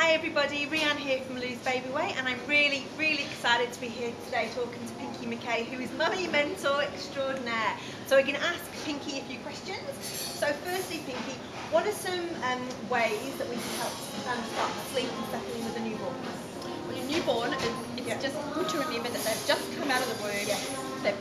Hi everybody, Rhianne here from Lose Baby Weight, and I'm really excited to be here today talking to Pinky McKay, who is Mummy Mentor Extraordinaire. So we're going to ask Pinky a few questions. So firstly, Pinky, what are some ways that we can help start sleep and settling with a newborn? Well, your newborn, it's just good to remember that they've just come out of the womb. They've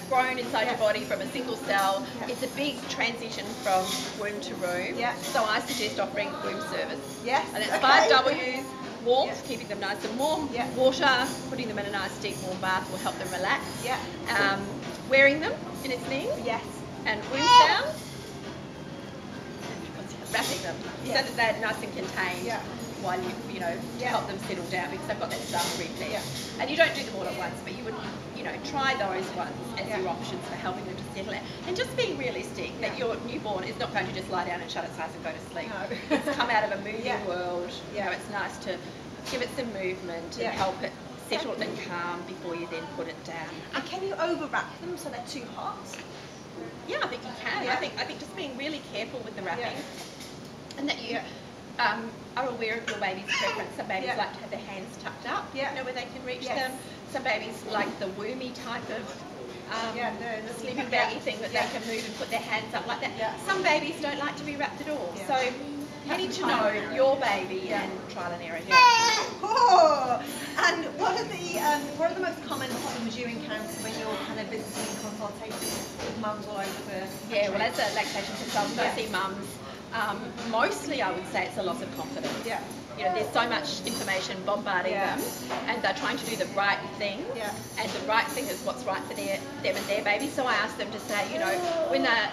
grown inside your body from a single cell. It's a big transition from womb to room. So I suggest offering womb service. And it's 5 W's. Warmth, keeping them nice and warm. Water, putting them in a nice deep warm bath will help them relax. Wearing them in its knees. And womb sounds. Wrapping them so that they're nice and contained while to help them settle down, because they've got that stuff reflex. And you don't do them all at once, but you would try those ones as your options for helping them to settle in. And just being realistic that your newborn is not going to just lie down and shut its eyes and go to sleep. It's come out of a moving world. It's nice to give it some movement and help it settle and calm before you then put it down. And can you overwrap them so they're too hot? Yeah, I think you can. I think just being really careful with the wrapping, and that you are aware of your baby's preference. Some babies like to have their hands tucked up, where they can reach them. Some babies like the woomy type of the sleeping baggy thing that they can move and put their hands up like that. Some babies don't like to be wrapped at all. So you need to know your baby and trial and error. And what are the most common problems you encounter when you're kind of visiting consultations with mums all over the country? Well, as a lactation consultant, I see mums. Mostly, I would say it's a loss of confidence. There's so much information bombarding them, and they're trying to do the right thing, and the right thing is what's right for them and their baby. So I ask them to say, when they're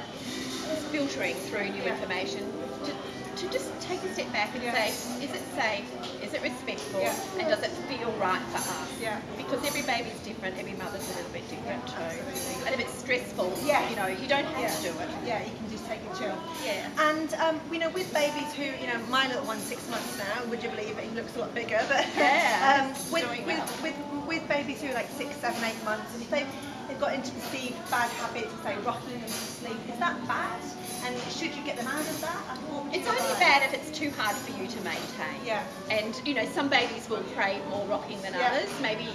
filtering through new information, to just take a step back and say, is it safe, is it respectful, and does it feel right for us? Because every baby's different, every mother's a little bit different too. And if it's stressful, you don't have to do it. You can just take a chill. And with babies who, my little one's 6 months now, would you believe it? He looks a lot bigger, but with babies who are like 6, 7, 8 months, and if they've got into perceived bad habits, say rocking them to sleep, is that bad? And should you get them out of that? It's only bad if it's too hard for you to maintain. And some babies will crave more rocking than others. Maybe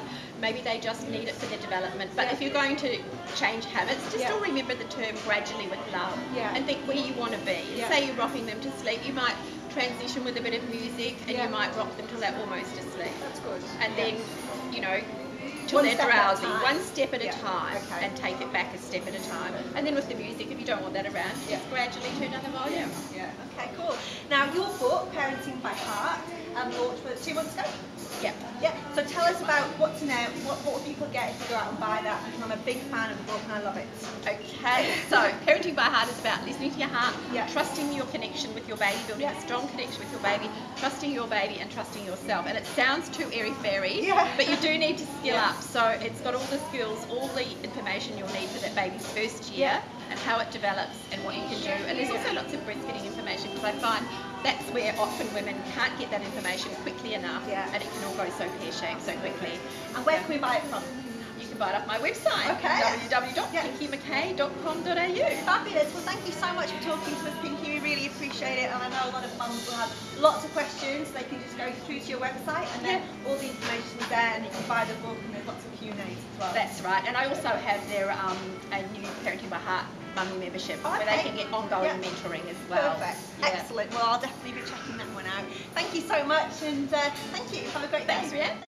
they just need it for their development. But if you're going to change habits, just still remember the term gradually with love, and think where you want to be. Say you're rocking them to sleep, you might transition with a bit of music, and you might rock them till they're almost asleep. That's good. And then till they're drowsy, one step at a time, and take it back a step at a time. And then with the music, if you don't want that around, just gradually turn down the volume. Okay, cool. Now your book, Parenting by Heart, launched 2 months ago. So tell us about what to know. What will people get if they go out and buy that? Because I'm a big fan of the book and I love it. Okay, so Parenting by Heart is about listening to your heart, trusting your connection with your baby, building a strong connection with your baby, trusting your baby and trusting yourself. And it sounds too airy-fairy, but you do need to skill up. So it's got all the skills, all the information you'll need for that baby's first year, and how it develops and what you can do. And there's also lots of breastfeeding information, because I find that's where often women can't get that information quickly enough, and it can all go so pear-shaped so quickly. And where can we buy it from? You can buy it off my website, www.pinkymckay.com.au. Fabulous. Well, thank you so much for talking to us, Pinky. We really appreciate it, and I know a lot of mums will have lots of questions. They can just go through to your website, and then all the information is there, and you can buy the book, and there's lots of Q&As as well. That's right. And I also have their a new Parenting by Heart Mummy membership, where they can get ongoing mentoring as well. Perfect. Excellent. Well, I'll definitely be checking that one out. Thank you so much, and thank you. Have a great day. Thanks, Rhianne.